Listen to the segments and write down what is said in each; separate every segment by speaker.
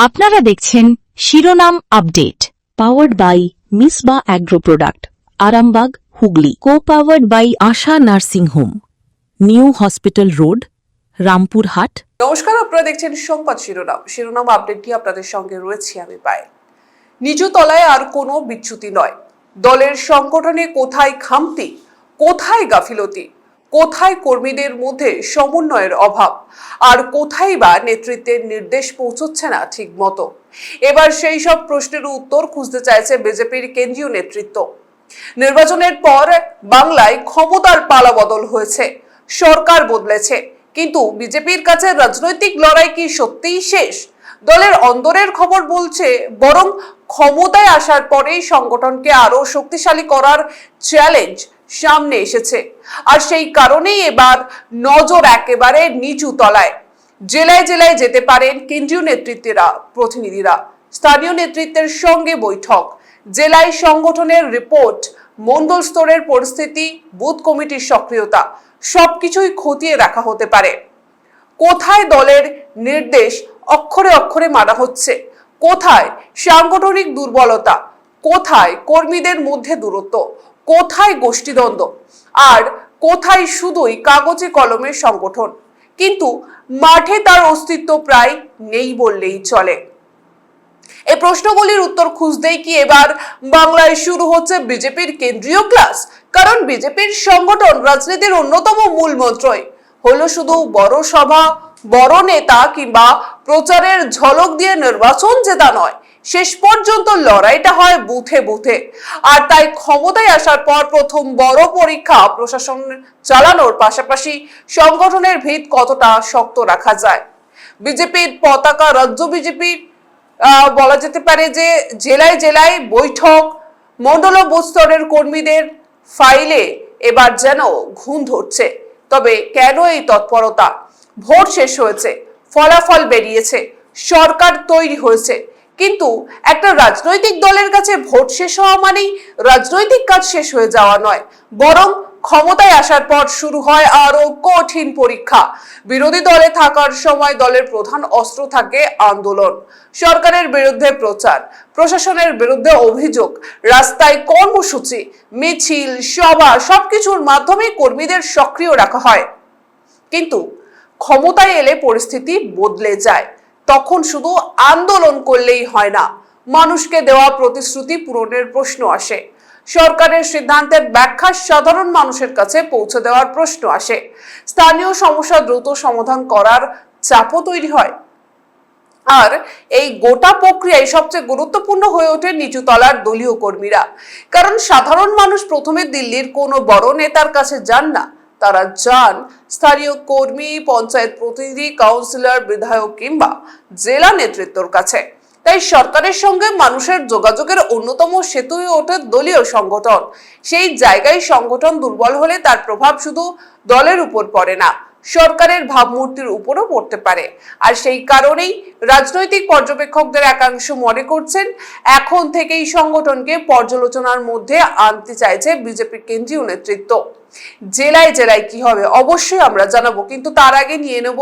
Speaker 1: আপনারা দেখছেন শিরোনাম update, powered by Misba agro product, Arambagh, Hooghly. Co powered by Asha nursing home, new hospital road, Rampurhat.
Speaker 2: নমস্কার, আপনারা দেখছেন সংবাদ শিরোনাম আপডেট নিয়ে আপনাদের সঙ্গে রয়েছি আমি পায়েল। নিচু তলায় আর কোনো বিচ্যুতি নয়। দলের সংগঠনে কোথায় খামতি, কোথায় গাফিলতি, কোথায় কর্মীদের মধ্যে সমন্বয়ের অভাব, আর কোথায় বা নেতৃত্বের নির্দেশ পৌঁছচ্ছে না ঠিক মতো। এবার সেই সব প্রশ্নের উত্তর খুঁজতে চাইছে বিজেপির কেন্দ্রীয় নেতৃত্ব। নির্বাচনের পর বাংলায় ক্ষমতার পালাবদল হয়েছে, সরকার বদলেছে, কিন্তু বিজেপির কাছে রাজনৈতিক লড়াই কি সত্যিই শেষ? দলের অন্দরের খবর বলছে বরং ক্ষমতায় আসার পরেই সংগঠনকে আরো শক্তিশালী করার চ্যালেঞ্জ সামনে এসেছে। আর সেই কারণেই এবার নজর একেবারে নিচু তলায়। জেলায় জেলায় যেতে পারেন কেন্দ্রীয় নেতৃত্বেরা, প্রতিনিধিরা। স্থানীয় নেতৃত্বের সঙ্গে বৈঠক, জেলায় সংগঠনের রিপোর্ট, মণ্ডল স্তরের পরিস্থিতি, বুথ কমিটির সক্রিয়তা, সবকিছুই খতিয়ে রাখা হতে পারে। কোথায় দলের নির্দেশ অক্ষরে অক্ষরে মানা হচ্ছে, কোথায় সাংগঠনিক দুর্বলতা, কোথায় কর্মীদের মধ্যে দূরত্ব, কোথায় গোষ্ঠীদ্বন্দ্ব, আর কোথায় শুধুই কাগজে কলমের সংগঠন, কিন্তু মাঠে তার অস্তিত্ব প্রায় নেই বললেই চলে। এই প্রশ্নগুলির উত্তর খুঁজতেই কি এবার বাংলায় শুরু হচ্ছে বিজেপির কেন্দ্রীয় ক্লাস? কারণ বিজেপির সংগঠন রাজনীতির অন্যতম মূল মন্ত্রই হলো শুধু বড় সভা, বড় নেতা কিংবা প্রচারের ঝলক দিয়ে নির্বাচন জেতা নয়, শেষ পর্যন্ত লড়াইটা হয় বুথে বুথে। আর তাই ক্ষমতায় আসার পর প্রথম বড় পরীক্ষা প্রশাসন চালানোর পাশাপাশি সংগঠনের ভিত কতটা শক্ত রাখা যায়। বিজেপির পতাকা, রাজ্য বিজেপির বলা যেতে পারে যে জেলায় জেলায় বৈঠক, মণ্ডল বুথ স্তরের কর্মীদের ফাইলে এবার যেন ঘুম ধরছে। তবে কেন এই তৎপরতা? ভোট শেষ হয়েছে, ফলাফল বেরিয়েছে, সরকার তৈরি হয়েছে, কিন্তু একটা রাজনৈতিক দলের কাছে ভোট শেষ হওয়া মানেই রাজনৈতিক কাজ শেষ হয়ে যাওয়া নয়, বরং ক্ষমতায় আসার পর শুরু হয় আরো কঠিন পরীক্ষা। বিরোধী দলে থাকার সময় দলের প্রধান অস্ত্র থাকে আন্দোলন, সরকারের বিরুদ্ধে প্রচার, প্রশাসনের বিরুদ্ধে অভিযোগ, রাস্তায় কর্মসূচি, মিছিল, সভা, সবকিছুর মাধ্যমে কর্মীদের সক্রিয় রাখা হয়। কিন্তু ক্ষমতায় এলে পরিস্থিতি বদলে যায়। তখন শুধু আন্দোলন করলেই হয় না, মানুষকে দেওয়া প্রতিশ্রুতি পূরণের প্রশ্ন আসে, সরকারের সিদ্ধান্তের ব্যাখ্যা সাধারণ মানুষের কাছে পৌঁছে দেওয়ার প্রশ্ন আসে, স্থানীয় সমস্যা দ্রুত সমাধান করার চাপও তৈরি হয়। আর এই গোটা প্রক্রিয়ায় সবচেয়ে গুরুত্বপূর্ণ হয়ে ওঠে নিচুতলার দলীয় কর্মীরা। কারণ সাধারণ মানুষ প্রথমে দিল্লির কোনো বড় নেতার কাছে যান না, তারা যান স্থানীয় কর্মী, পঞ্চায়েত প্রতিনিধি, কাউন্সিলর, বিধায়ক কিংবা জেলা নেতৃত্বের কাছে। তাই সরকারের সঙ্গে মানুষের যোগাযোগের অন্যতম সেতু হয়ে ওঠে দলীয় সংগঠন। সেই জায়গায় সংগঠন দুর্বল হলে তার প্রভাব শুধু দলের উপর পড়ে না, সরকারের ভাবমূর্তির উপরও পড়তে পারে। আর সেই কারণেই রাজনৈতিক পর্যবেক্ষকদের একাংশ মনে করছেন এখন থেকেই সংগঠনকে পর্যালোচনার মধ্যে আনতে চাইছে বিজেপির কেন্দ্রীয় নেতৃত্ব। জেলায় জেলায় কি হবে অবশ্যই আমরা জানাবো, কিন্তু তার আগে নিয়ে নেব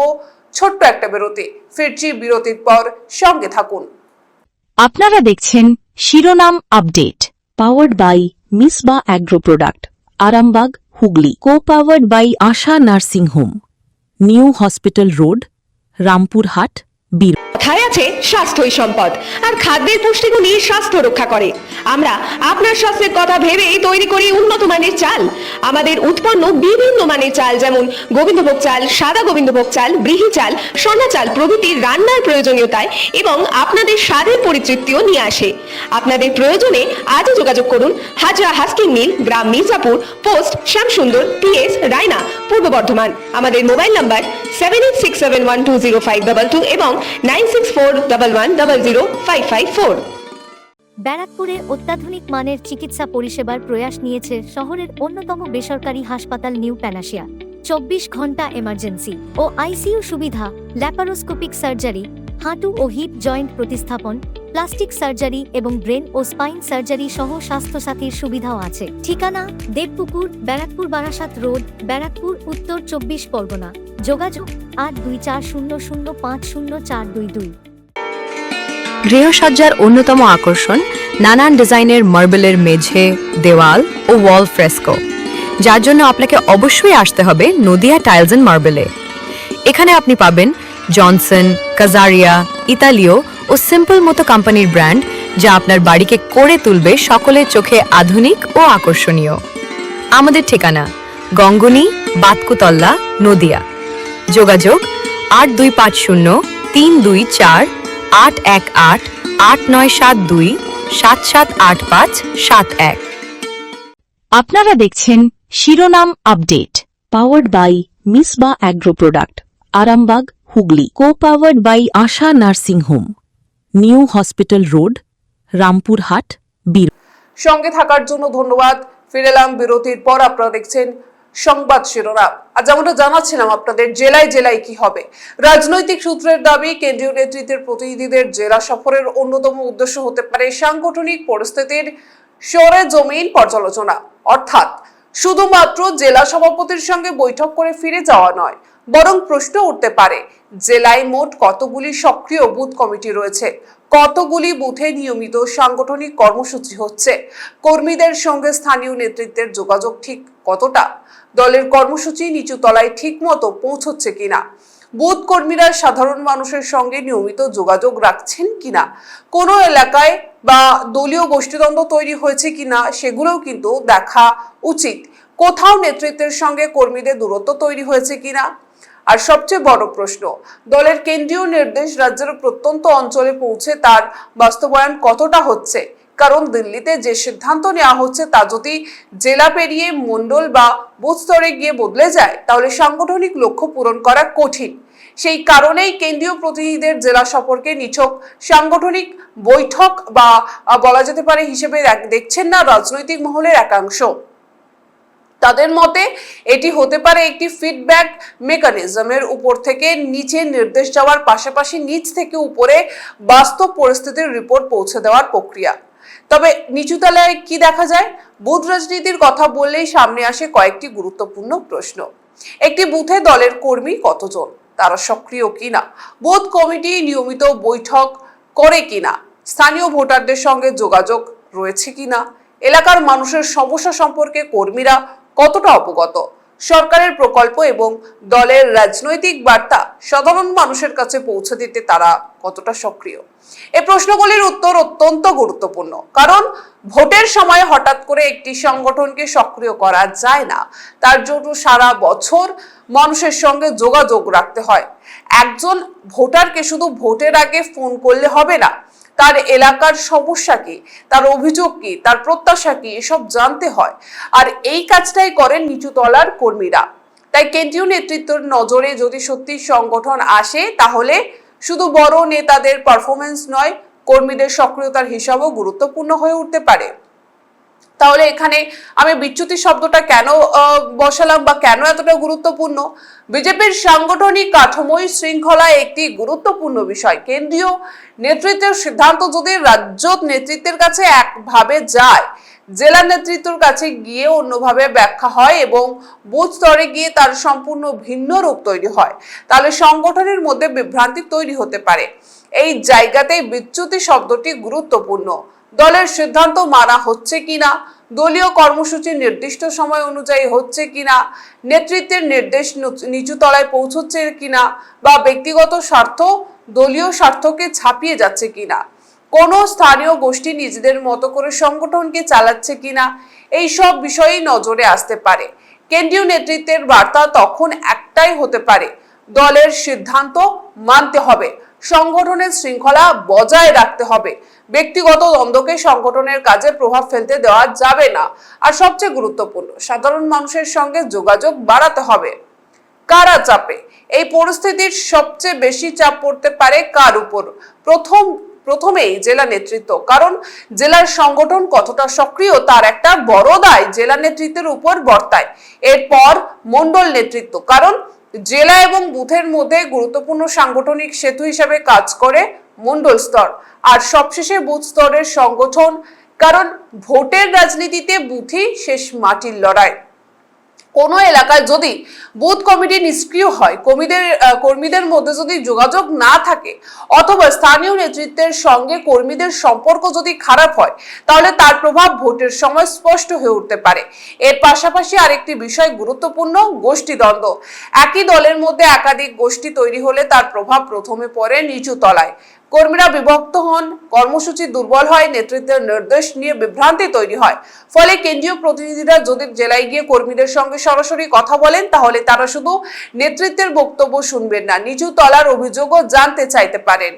Speaker 2: ছোট্ট একটা বিরতি। ফিরছি বিরতির পর, সঙ্গে থাকুন।
Speaker 1: আপনারা দেখছেন শিরোনাম update, powered by Misba agro product, Arambagh, Hooghly. Co powered by Asha nursing home, new hospital road, Rampurhat, বীর।
Speaker 3: কথায় আছে স্বাস্থ্যই সম্পদ, আর খাদ্যের পুষ্টিগুণই স্বাস্থ্য রক্ষা করে। আমরা আপনার স্বাস্থ্যের কথা ভেবেই তৈরি করি উন্নত মানের চাল। আমাদের উৎপন্ন বিভিন্ন মানের চাল, যেমন গোবিন্দভোগ চাল, সাদা গোবিন্দভোগ চাল, ব্রিহি চাল, সোনা চাল প্রভৃতি রান্নার প্রয়োজনীয়তায় এবং আপনাদের স্বাদের পরিতৃপ্তিও নিয়ে আসে। আপনাদের প্রয়োজনে আজই যোগাযোগ করুন হাজরা হাস্কিং মিল, গ্রাম মির্জাপুর, পোস্ট শ্যামসুন্দর, PS রায়না, পূর্ব বর্ধমান। আমাদের মোবাইল নাম্বার 7867120522 এবং 9641110554।
Speaker 4: ব্যারাকপুরে অত্যাধুনিক মানের চিকিৎসা পরিষেবার প্রয়াস নিয়েছে শহরের অন্যতম বেসরকারি হাসপাতাল নিউ প্যানাশিয়া। 24 ঘন্টা এমার্জেন্সি ও ICU সুবিধা, ল্যাপারোস্কোপিক সার্জারি, হাঁটু ও হিপ জয়েন্ট প্রতিস্থাপন, প্লাস্টিক সার্জারি এবং ব্রেন ও স্পাইন সার্জারি সহ স্বাস্থ্যসাথীর সুবিধাও আছে। ঠিকানা দেবপুকুর, ব্যারাকপুর, বারাসাত রোড, ব্যারাকপুর, উত্তর 24 পরগনা। যোগাযোগ 8240050422।
Speaker 5: গৃহসজ্জার অন্যতম আকর্ষণ নানান ডিজাইনের মার্বেলের মেঝে, দেওয়াল ও ওয়াল ফ্রেস্কো, যার জন্য আপনাকে অবশ্যই আসতে হবে নদিয়া টাইলস এন্ড মার্বেলে। এখানে আপনি পাবেন জনসন, কাজারিয়া, ইতালীয় ও সিম্পল মতো কোম্পানির ব্র্যান্ড, যা আপনার বাড়িকে করে তুলবে সকলের চোখে আধুনিক ও আকর্ষণীয়। আমাদের ঠিকানা গঙ্গনি, বাতকুতল্লা, নদিয়া। যোগাযোগ 8250-328-818-8972-778571।
Speaker 1: আপনারা দেখছেন শিরোনাম update, powered by Misba agro product, Arambagh, Hooghly. Co powered by Asha nursing home, new hospital road, Rampurhat, বীর।
Speaker 2: সঙ্গে থাকার জন্য ধন্যবাদ। ফিরে এলাম বিরতির পর। আপনারা দেখছেন সংবাদ শিরোনাম। আজ যেমনটা জানাচ্ছিলাম আপনাদের, জেলায় জেলায় কি হবে। রাজনৈতিক সূত্রের দাবি, কেন্দ্রীয় নেতৃত্বের প্রতিনিধিদের জেলা সফরের অন্যতম উদ্দেশ্য হতে পারে সাংগঠনিক পরিস্থিতির সরেজমিন পর্যালোচনা। অর্থাৎ শুধুমাত্র জেলা সভাপতির সঙ্গে বৈঠক করে ফিরে যাওয়া নয়, বরং প্রশ্ন উঠতে পারে জেলায় মোট কতগুলি সক্রিয় বুথ কমিটি রয়েছে, কতগুলি বুথে নিয়মিত সাংগঠনিক কর্মসূচি হচ্ছে, কর্মীদের সঙ্গে স্থানীয় নেতৃত্বের যোগাযোগ ঠিক কতটা, দলের কর্মসূচি নিচু তলায় ঠিক মতো পৌঁছচ্ছে কিনা, বুথ কর্মীরা সাধারণ মানুষের সঙ্গে নিয়মিত যোগাযোগ রাখছেন কিনা, কোনো এলাকায় বা দলীয় গোষ্ঠীদ্বন্দ্ব তৈরি হয়েছে কিনা সেগুলোও কিন্তু দেখা উচিত। কোথাও নেতৃত্বের সঙ্গে কর্মীদের দূরত্ব তৈরি হয়েছে কিনা। আর সবচেয়ে বড় প্রশ্ন, দলের কেন্দ্রীয় নির্দেশ রাজ্যের প্রত্যন্ত অঞ্চলে পৌঁছে তার বাস্তবায়ন কতটা হচ্ছে। কারণ দিল্লিতে যে সিদ্ধান্ত নেওয়া হচ্ছে তা যদি জেলা পেরিয়ে মণ্ডল বা বুথ স্তরে গিয়ে বদলে যায়, তাহলে সাংগঠনিক লক্ষ্য পূরণ করা কঠিন। সেই কারণেই কেন্দ্রীয় প্রতিনিধিদের জেলা সফরকে নিছক সাংগঠনিক বৈঠক বা বলা যেতে পারে হিসেবে দেখছেন না রাজনৈতিক মহলের একাংশ। তাদের মতে এটি হতে পারে একটি ফিডব্যাক মেকানিজমের উপর থেকে নিচে নির্দেশ যাওয়ার পাশাপাশি নিচ থেকে উপরে বাস্তব পরিস্থিতির রিপোর্ট পৌঁছে দেওয়ার প্রক্রিয়া। তবে নিচুতলায় কি দেখা যায়? বুথ রাজনীতির কথা বললেই সামনে আসে কয়েকটি গুরুত্বপূর্ণ প্রশ্ন। একটি বুথে দলের কর্মী কতজন, তারা সক্রিয় কিনা, বুথ কমিটি নিয়মিত বৈঠক করে কিনা, স্থানীয় ভোটারদের সঙ্গে যোগাযোগ রয়েছে কিনা, এলাকার মানুষের সমস্যা সম্পর্কে কর্মীরা কতটা অবগত, সরকারের প্রকল্প এবং দলের রাজনৈতিক বার্তা সাধারণ মানুষের কাছে পৌঁছে দিতে তারা কতটা সক্রিয়। এই প্রশ্নগুলির উত্তর অত্যন্ত গুরুত্বপূর্ণ, কারণ ভোটের সময় হঠাৎ করে একটি সংগঠনকে সক্রিয় করা যায় না। তার জন্য সারা বছর মানুষের সঙ্গে যোগাযোগ রাখতে হয়। একজন ভোটারকে শুধু ভোটের আগে ফোন করলে হবে না, তার এলাকার সমস্যা কি, তার অভিযোগ কি, তার প্রত্যাশা কি, এসব জানতে হয়। আর এই কাজটাই করেন নিচু তলার কর্মীরা। তাই কেন্দ্রীয় নেতৃত্বের নজরে যদি সত্যি সংগঠন আসে, তাহলে শুধু বড় নেতাদের পারফরমেন্স নয়, কর্মীদের সক্রিয়তার হিসাবও গুরুত্বপূর্ণ হয়ে উঠতে পারে। তাহলে এখানে আমি বিচ্যুতি শব্দটা কেন বসালাম বা কেন এতটা গুরুত্বপূর্ণ? বিজেপির সাংগঠনিক কাঠামোই শৃঙ্খলায় একটি গুরুত্বপূর্ণ বিষয়। কেন্দ্রীয় নেতৃত্বের সিদ্ধান্ত যদি রাজ্য নেতৃত্বের কাছে একভাবে যায়, জেলা নেতৃত্বের কাছে গিয়ে অন্যভাবে ব্যাখ্যা হয় এবং বুথ স্তরে গিয়ে তার সম্পূর্ণ ভিন্ন রূপ তৈরি হয়, তাহলে সংগঠনের মধ্যে বিভ্রান্তি তৈরি হতে পারে। এই জায়গাতেই বিচ্যুতি শব্দটি গুরুত্বপূর্ণ। দলের সিদ্ধান্ত মানা হচ্ছে কিনা, দলীয় কর্মসূচি নির্দিষ্ট সময় অনুযায়ী হচ্ছে কিনা, নেতৃত্বের নির্দেশ নিচু তলায় পৌঁছচ্ছে কিনা, বা ব্যক্তিগত স্বার্থ দলীয় স্বার্থকে ছাপিয়ে যাচ্ছে কিনা, কোন স্থানীয় গোষ্ঠী নিজেদের মতো করে সংগঠনকে চালাচ্ছে কিনা, এই সব বিষয়ই নজরে আসতে পারে। কেন্দ্রীয় নেতৃত্বের বার্তা তখন একটাই হতে পারে, দলের সিদ্ধান্ত মানতে হবে, সংগঠনের শৃঙ্খলা বজায় রাখতে হবে, ব্যক্তিগত দ্বন্দ্বকে সংগঠনের কাজে প্রভাব ফেলতে দেওয়া যাবে না। আর সবচেয়ে গুরুত্বপূর্ণ, সাধারণ মানুষের সঙ্গে যোগাযোগ বাড়াতে হবে। কারা চাপে? এই পরিস্থিতির সবচেয়ে বেশি চাপ পড়তে পারে কার উপর? প্রথমেই জেলা নেতৃত্ব, কারণ জেলার সংগঠন কতটা সক্রিয় তার একটা বড় দায় জেলা নেতৃত্বের উপর বর্তায়। এরপর মণ্ডল নেতৃত্ব, কারণ জেলা এবং বুথের মধ্যে গুরুত্বপূর্ণ সাংগঠনিক সেতু হিসেবে কাজ করে মণ্ডল স্তর। আর সবশেষে বুথ স্তরের সংগঠন, কারণ ভোটের রাজনীতিতে বুথই শেষ মাটির লড়াই। কোনো এলাকায় যদি বুথ কমিটি নিষ্ক্রিয় হয়, কর্মীদের মধ্যে যদি যোগাযোগ না থাকে অথবা স্থানীয় নেতৃত্বের সঙ্গে কর্মীদের সম্পর্ক যদি খারাপ হয়, তাহলে তার প্রভাব ভোটের সময় স্পষ্ট হয়ে উঠতে পারে। এর পাশাপাশি আরেকটি বিষয় গুরুত্বপূর্ণ, গোষ্ঠীদ্বন্দ্ব। একই দলের মধ্যে একাধিক গোষ্ঠী তৈরি হলে তার প্রভাব প্রথমে পড়ে নিচু তলায়। কর্মীরা বিভক্ত হন, কর্মসূচি দুর্বল হয়, নেতৃত্বের নির্দেশ নিয়ে বিভ্রান্তি তৈরি হয়। ফলে কেন্দ্রীয় প্রতিনিধিরা যদি জেলায় গিয়ে কর্মীদের সঙ্গে সরাসরি কথা বলেন, তাহলে তারা শুধু নেতৃত্বের বক্তব্য শুনবেন না, নিচু তলার অভিযোগও জানতে চাইতে পারেন।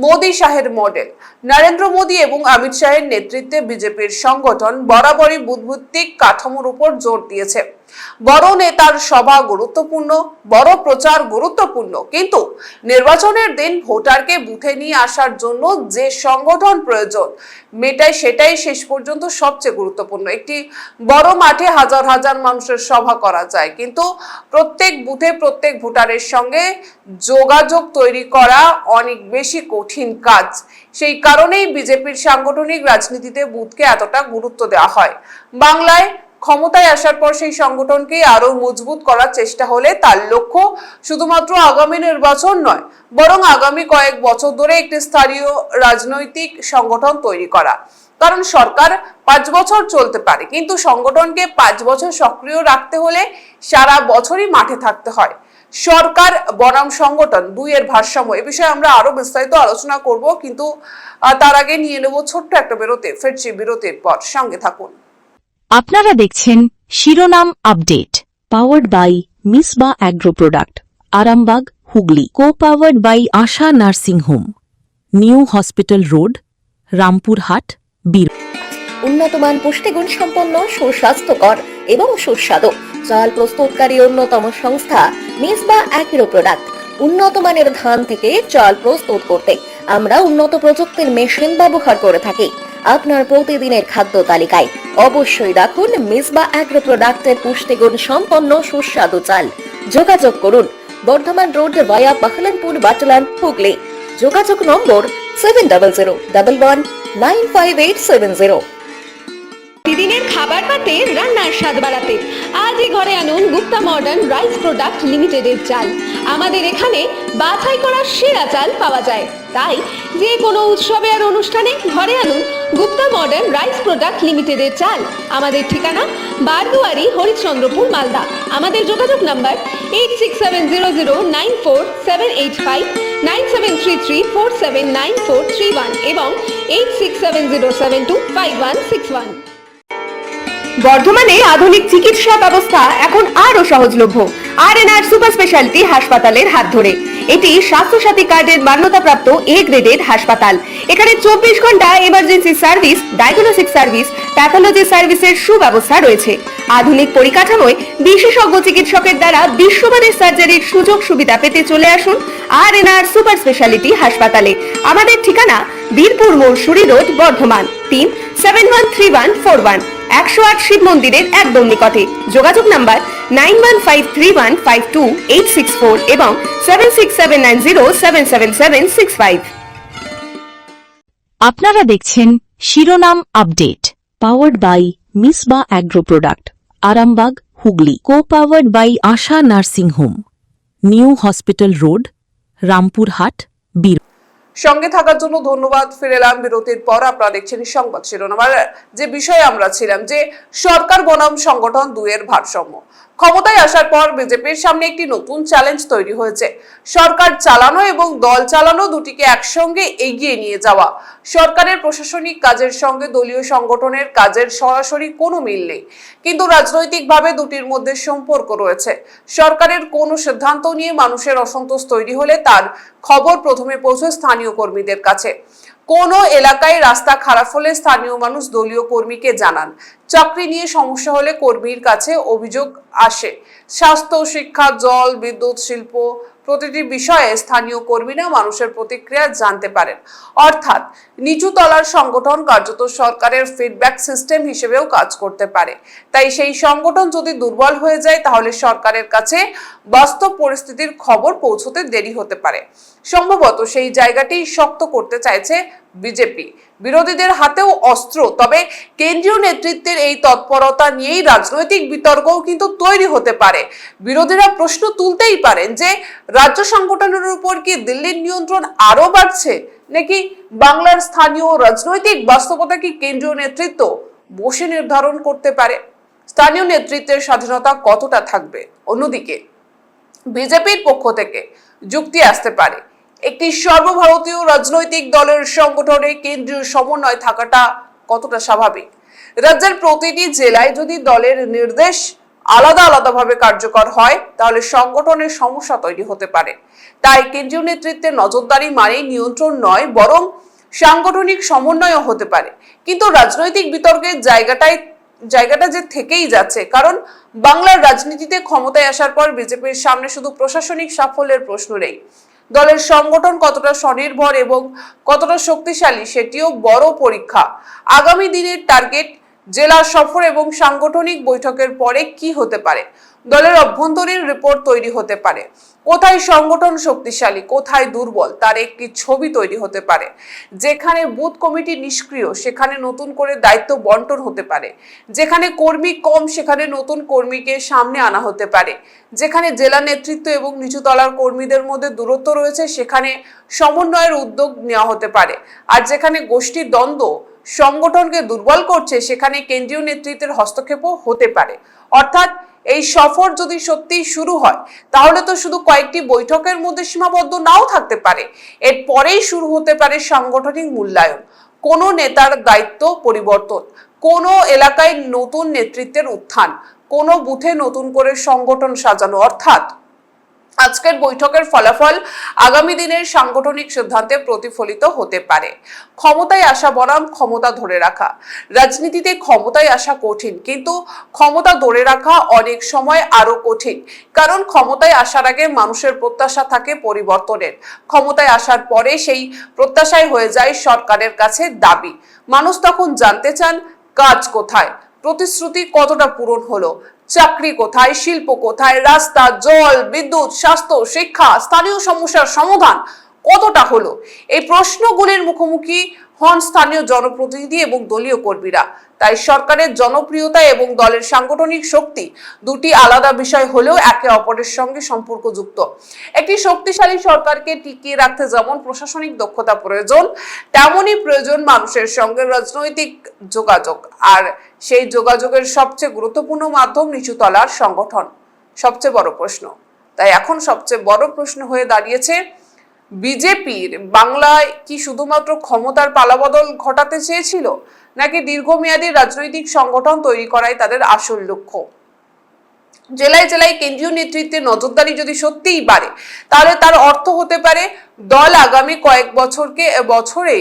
Speaker 2: মোদী শাহের মডেল। নরেন্দ্র মোদী এবং অমিত শাহের নেতৃত্বে বিজেপির সংগঠন বরাবরই বুথভিত্তিক কাঠামোর উপর জোর দিয়েছে। বড় নেতার সভা গুরুত্বপূর্ণ, বড় প্রচার গুরুত্বপূর্ণ, কিন্তু নির্বাচনের দিন ভোটারকে বুথে নিয়ে আসার জন্য যে সংগঠন প্রয়োজন সেটাই শেষ পর্যন্ত সবচেয়ে গুরুত্বপূর্ণ। একটি বড় মাঠে হাজার হাজার মানুষের সভা করা যায়, কিন্তু প্রত্যেক বুথে প্রত্যেক ভোটারের সঙ্গে যোগাযোগ তৈরি করা অনেক বেশি কঠিন কাজ। সেই কারণেই বিজেপির সাংগঠনিক রাজনীতিতে বুথকে এতটা গুরুত্ব দেওয়া হয়। বাংলায় ক্ষমতায় আসার পর সেই সংগঠনকে আরো মজবুত করার চেষ্টা হলে তার লক্ষ্য শুধুমাত্র আগামী নির্বাচন নয়, বরং আগামী কয়েক বছর ধরে একটি স্থানীয় রাজনৈতিক সংগঠন তৈরি করা। কারণ সরকার 5 বছর চলতে পারে, কিন্তু সংগঠনকে 5 বছর সক্রিয় রাখতে হলে সারা বছরই মাঠে থাকতে হয়। সরকার বনাম সংগঠন দুইয়ের ভারসাম্য, এ বিষয়ে আমরা আরো বিস্তারিত আলোচনা করব, কিন্তু তার আগে নিয়ে নেব ছোট্ট একটা বিরতি। ফিরছি বিরতির পর, সঙ্গে থাকুন।
Speaker 1: আপনারা দেখছেন শিরোনাম update, powered by Misba agro product, Arambagh, Hooghly. Co powered by Asha nursing home, new hospital road, Rampurhat, বীর।
Speaker 6: উন্নতমান পুষ্টিগুণ সম্পন্ন, সুস্বাস্থ্যকর এবং সুস্বাদু চাল প্রস্তুতকারী অন্যতম সংস্থা মিসবা অ্যাগ্রো প্রোডাক্ট। উন্নত মানের ধান থেকে চাল প্রস্তুত করতে আমরা উন্নত প্রযুক্তির মেশিন ব্যবহার করে থাকি। আপনার প্রতিদিনের খাদ্য তালিকায় অবশ্যই রাখুন মিসবা অ্যাগ্রো প্রোডাক্টের পুষ্টিগুণ সম্পন্ন সুস্বাদু চাল। যোগাযোগ করুন বর্ধমান রোড ভায়া বাহলানপুর, বাটলান, হুগলি। যোগাযোগ নম্বর 7001119580।
Speaker 3: প্রতিদিনের খাবার পাতে রান্নার স্বাদ বাড়াতে আজই ঘরে আনুন গুপ্তা মডার্ন রাইস প্রোডাক্ট লিমিটেডের চাল। আমাদের এখানে বাছাই করা সেরা চাল পাওয়া যায়, তাই যে কোনো উৎসবে আর অনুষ্ঠানে ঘরে আনুন গুপ্তা মডার্ন রাইস প্রোডাক্ট লিমিটেডের চাল। আমাদের ঠিকানা বারদুয়ারি, হরিশ্চন্দ্রপুর, মালদা। আমাদের যোগাযোগ নাম্বার 8670094785, 9733479431 এবং 8670725161। বর্ধমানে আধুনিক চিকিৎসা ব্যবস্থা এখন আরো সহজলভ্য আর.এন.আর সুপার স্পেশালিটি হাসপাতালের হাত ধরে। এটি স্বাস্থ্যসাথী কার্ডের মান্যতাপ্রাপ্ত এ গ্রেডের হাসপাতাল। এখানে 24 ঘন্টা emergency service, diagnostic service, pathology সার্ভিসের সুব্যবস্থা রয়েছে। আধুনিক পরিকাঠামোয় বিশেষজ্ঞ চিকিৎসকের দ্বারা বিশ্বমানের সার্জারির সুযোগ সুবিধা পেতে চলে আসুন আর.এন.আর সুপার স্পেশালিটি হাসপাতালে। আমাদের ঠিকানা বীরপুর মরশুরি রোড, বর্ধমান। 3713141, 108 শিব মন্দিরের একদম নিকটে। যোগাযোগ নাম্বার 9153152864 এবং 7679077765।
Speaker 1: আপনারা দেখছেন শিরোনাম update, powered by Misba agro product, Arambagh, Hooghly. Co powered by Asha nursing home, new hospital road, Rampurhat, বীর।
Speaker 2: সঙ্গে থাকার জন্য ধন্যবাদ। ফিরে এলাম বিরতির পর। আপনারা দেখছেন সংবাদ শিরোনাম। যে বিষয়ে আমরা ছিলাম যে সরকার বনাম সংগঠন দুইয়ের ভারসাম্য। ক্ষমতায় আসার পর বিজেপির সামনে একটি নতুন চ্যালেঞ্জ তৈরি হয়েছে, সরকার চালানো এবং দল চালানো দুটিকে একসঙ্গে এগিয়ে নিয়ে যাওয়া। সরকারের প্রশাসনিক কাজের সঙ্গে দলীয় সংগঠনের কাজের সরাসরি কোনো মিল নেই, কিন্তু রাজনৈতিকভাবে দুটির মধ্যে সম্পর্ক রয়েছে। সরকারের কোনো সিদ্ধান্ত নিয়ে মানুষের অসন্তোষ তৈরি হলে তার খবর প্রথমে পৌঁছয় স্থানীয় কর্মীদের কাছে। কোনো এলাকায় রাস্তা খারাপ হলে স্থানীয় মানুষ দলীয় কর্মীকে জানান। চাকরি নিয়ে সমস্যা হলে কর্মীর কাছে অভিযোগ আসে। স্বাস্থ্য, শিক্ষা, জল, বিদ্যুৎ, শিল্প প্রতিটি বিষয়ে স্থানীয় কর্মীরা মানুষের প্রতিক্রিয়া জানতে পারেন। অর্থাৎ নিচু তলার সংগঠন কার্যত সরকারের ফিডব্যাক সিস্টেম হিসেবেও কাজ করতে পারে। তাই সেই সংগঠন যদি দুর্বল হয়ে যায়, তাহলে সরকারের কাছে বাস্তব পরিস্থিতির খবর পৌঁছতে দেরি হতে পারে। সম্ভবত সেই জায়গাটি শক্ত করতে চাইছে বিজেপি। বিরোধীদের হাতেও অস্ত্র। তবে কেন্দ্রীয় নেতৃত্বের এই তৎপরতা নিয়েই রাজনৈতিক বিতর্কও কিন্তু তৈরি হতে পারে। বিরোধীরা প্রশ্ন তুলতেই পারেন যে রাজ্য সংগঠনের উপর কি দিল্লির নিয়ন্ত্রণ আরো বাড়ছে, নাকি বাংলার স্থানীয় রাজনৈতিক বাস্তবতা কি কেন্দ্রীয় নেতৃত্ব বসে নির্ধারণ করতে পারে? স্থানীয় নেতৃত্বের স্বাধীনতা কতটা থাকবে? অন্যদিকে বিজেপির পক্ষ থেকে যুক্তি আসতে পারে, একটি সর্বভারতীয় রাজনৈতিক দলের সংগঠনে কেন্দ্রীয় সমন্বয় থাকাটা কতটা স্বাভাবিক। রাজ্যের প্রতিটি জেলায় যদি দলের নির্দেশ আলাদা আলাদাভাবে কার্যকর হয় তাহলে সংগঠনের সমস্যা তৈরি হতে পারে। তাই কেন্দ্রীয় নেতৃত্বের নজরদারি মানেই নিয়ন্ত্রণ নয়, বরং সাংগঠনিক সমন্বয়ও হতে পারে। কিন্তু রাজনৈতিক বিতর্কের জায়গাটা যে থেকেই যাচ্ছে, কারণ বাংলার রাজনীতিতে ক্ষমতায় আসার পর বিজেপির সামনে শুধু প্রশাসনিক সাফল্যের প্রশ্ন নেই, দলের সংগঠন কতটা স্বনির্ভর এবং কতটা শক্তিশালী সেটিও বড় পরীক্ষা। আগামী দিনের টার্গেট জেলা সফর এবং সাংগঠনিক বৈঠকের পরে কি হতে পারে? দলের অভ্যন্তরীণ রিপোর্ট তৈরি হতে পারে। কোথায় সংগঠন শক্তিশালী, কোথায় দুর্বল তার একটি ছবি তৈরি হতে পারে। যেখানে বুথ কমিটি নিষ্ক্রিয় সেখানে নতুন করে দায়িত্ব বন্টন হতে পারে। যেখানে কর্মী কম সেখানে নতুন কর্মীকে সামনে আনা হতে পারে। যেখানে জেলা নেতৃত্ব এবং নিচু তলার কর্মীদের মধ্যে দূরত্ব রয়েছে সেখানে সমন্বয়ের উদ্যোগ নেওয়া হতে পারে। আর যেখানে গোষ্ঠীর দ্বন্দ্ব সংগঠনকে দুর্বল করছে সেখানে কেন্দ্রীয় নেতৃত্বের হস্তক্ষেপও হতে পারে। অর্থাৎ এই সফর যদি সত্যি শুরু হয় তাহলে তো শুধু কয়েকটি বৈঠকের মধ্যে সীমাবদ্ধ নাও থাকতে পারে। এর পরেই শুরু হতে পারে সাংগঠনিক মূল্যায়ন, কোনো নেতার দায়িত্ব পরিবর্তন, কোনো এলাকায় নতুন নেতৃত্বের উত্থান, কোনো বুথে নতুন করে সংগঠন সাজানো। অর্থাৎ আজকের বৈঠকের ফলাফল আগামী দিনের সাংগঠনিক সিদ্ধান্তে প্রতিফলিত হতে পারে। ক্ষমতায় আসা বনাম ক্ষমতা ধরে রাখা। রাজনীতিতে ক্ষমতায় আসা কঠিন, কিন্তু ক্ষমতা ধরে রাখা অনেক সময় আরো কঠিন, কারণ ক্ষমতায় আসার আগে মানুষের প্রত্যাশা থাকে পরিবর্তনের। ক্ষমতায় আসার পরে সেই প্রত্যাশাই হয়ে যায় সরকারের কাছে দাবি। মানুষ তখন জানতে চান কাজ কোথায়, প্রতিশ্রুতি কতটা পূরণ হলো, চাকরি কোথায়, শিল্প কোথায়, রাস্তা, জল, বিদ্যুৎ, স্বাস্থ্য, শিক্ষা, স্থানীয় সমস্যার সমাধান কতটা হলো। এই প্রশ্নগুলির মুখোমুখি হন স্থানীয় জনপ্রতিনিধি এবং দলীয় কর্মীরা। তাই সরকারের জনপ্রিয়তা এবং দলের সাংগঠনিক শক্তি দুটি আলাদা বিষয় হলেও একে অপরের সঙ্গে সম্পর্কযুক্ত। একটি শক্তিশালী সরকারকে টিকিয়ে রাখতে যেমন প্রশাসনিক দক্ষতা প্রয়োজন, তেমনই প্রয়োজন মানুষের সঙ্গে রাজনৈতিক যোগাযোগ। আর সেই যোগাযোগের সবচেয়ে গুরুত্বপূর্ণ মাধ্যম নিচুতলার সংগঠন। সবচেয়ে বড় প্রশ্ন, তাই এখন সবচেয়ে বড় প্রশ্ন হয়ে দাঁড়িয়েছে, বিজেপির বাংলায় কি শুধুমাত্র ক্ষমতার পালাবদল ঘটাতে চেয়েছিল, নাকি দীর্ঘমেয়াদী রাজনৈতিক সংগঠন তৈরি করাই তাদের আসল লক্ষ্য? জেলায় জেলায় কেন্দ্রীয় নেতৃত্বের নজরদারি যদি সত্যিই বাড়ে তাহলে তার অর্থ হতে পারে দল আগামী কয়েক বছরে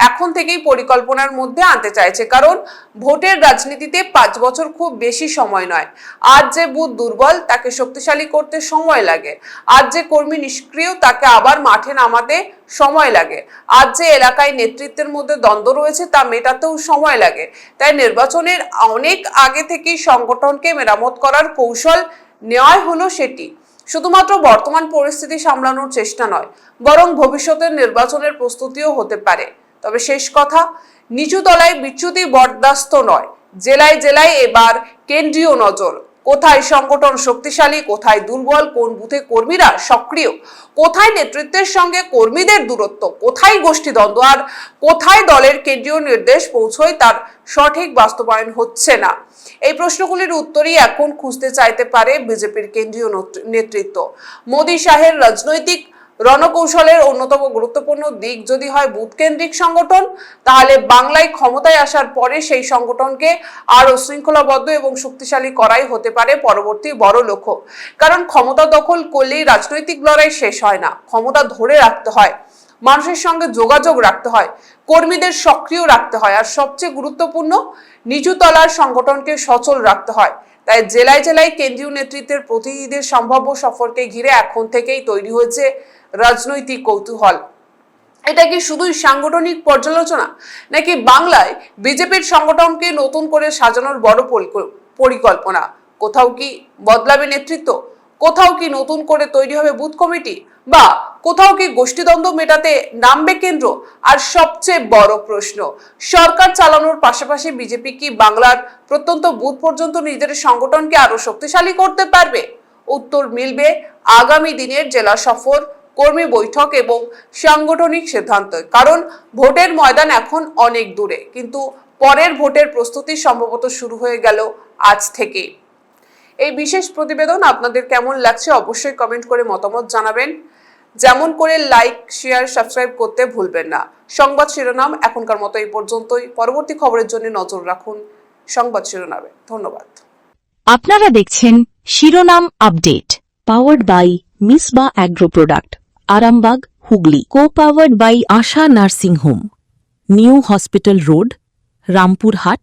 Speaker 2: এখন থেকেই পরিকল্পনার মধ্যে আনতে চাইছে। কারণ ভোটের রাজনীতিতে 5 বছর খুব বেশি সময় নয়। আজ যে বুথ দুর্বল তাকে শক্তিশালী করতে সময় লাগে, আজ যে কর্মী নিষ্ক্রিয় তাকে আবার মাঠে নামাতে সময় লাগে, আজ যে এলাকায় নেতৃত্বের মধ্যে দ্বন্দ্ব রয়েছে তা মেটাতেও সময় লাগে। তাই নির্বাচনের অনেক আগে থেকেই সংগঠনকে মেরামত করার কৌশল নেওয়াই হলো সেটি। শুধুমাত্র বর্তমান পরিস্থিতি সামলানোর চেষ্টা নয়, বরং ভবিষ্যতের নির্বাচনের প্রস্তুতিও হতে পারে। তবে শেষ কথা, নিচু তলায় বিচ্যুতি বরদাস্ত নয়। জেলায় জেলায় এবার কেন্দ্রীয় নজর। কোথায় সংগঠন শক্তিশালী, কোথায় দুর্বল, কোন বুথে কর্মীরা সক্রিয়, কোথায় নেতৃত্বের সঙ্গে কর্মীদের দূরত্ব, কোথায় গোষ্ঠী দ্বন্দ্ব, আর কোথায় দলের কেন্দ্রীয় নির্দেশ পৌঁছয় তার সঠিক বাস্তবায়ন হচ্ছে না। এই প্রশ্নগুলির উত্তরই এখন খুঁজতে চাইতে পারে বিজেপির কেন্দ্রীয় নেতৃত্ব। মোদী শাহের রাজনৈতিক রণকৌশলের অন্যতম গুরুত্বপূর্ণ দিক যদি হয় বুথ কেন্দ্রিক সংগঠন, তাহলে বাংলায় ক্ষমতায় আসার পরে সেই সংগঠনকে আরো শৃঙ্খলাবদ্ধ এবং শক্তিশালী করাই হতে পারে পরবর্তী বড় লক্ষ্য। কারণ ক্ষমতা দখল করলেই রাজনৈতিক লড়াই শেষ হয় না, ক্ষমতা ধরে রাখতে হয়, মানুষের সঙ্গে যোগাযোগ রাখতে হয়, কর্মীদের সক্রিয় রাখতে হয়, আর সবচেয়ে গুরুত্বপূর্ণ নিচু তলার সংগঠনকে সচল রাখতে হয়। তাই জেলায় জেলায় কেন্দ্রীয় নেতৃত্বের প্রতিনিধিদের সম্ভাব্য সফরকে ঘিরে এখন থেকেই তৈরি হয়েছে রাজনৈতিক কৌতূহল। এটা কি শুধুই সাংগঠনিক পর্যালোচনা, নাকি বাংলায় বিজেপির সংগঠনকে নতুন করে সাজানোর বড় পরিকল্পনা? কোথাও কি বদলাবে নেতৃত্ব, কোথাও কি নতুন করে তৈরি হবে বুথ কমিটি, বা কোথাও কি গোষ্ঠীদ্বন্দ্ব মেটাতে নামবে কেন্দ্র? আর সবচেয়ে বড় প্রশ্ন, সরকার চালানোর পাশাপাশি বিজেপি কি বাংলার প্রত্যন্ত বুথ পর্যন্ত নিজেদের সংগঠনকে আরো শক্তিশালী করতে পারবে? উত্তর মিলবে আগামী দিনের জেলা সফর, কর্মী বৈঠক এবং সাংগঠনিক সিদ্ধান্ত। কারণ ভোটের ময়দান এখন অনেক দূরে, কিন্তু পরের ভোটের প্রস্তুতি সম্ভবত শুরু হয়ে গেল আজ থেকে। এই বিশেষ প্রতিবেদন আপনাদের কেমন লাগছে অবশ্যই কমেন্ট করে মতামত জানাবেন। যেমন করে লাইক, শেয়ার, সাবস্ক্রাইব করতে ভুলবেন না। সংবাদ শিরোনাম এখনকার মতো এই পর্যন্তই। পরবর্তী খবরের জন্য নজর রাখুন সংবাদ শিরোনামে। ধন্যবাদ।
Speaker 1: আপনারা দেখছেন শিরোনাম update, powered by Misba agro product, Arambagh, Hooghly. Co powered by Asha nursing home, new hospital road, Rampurhat,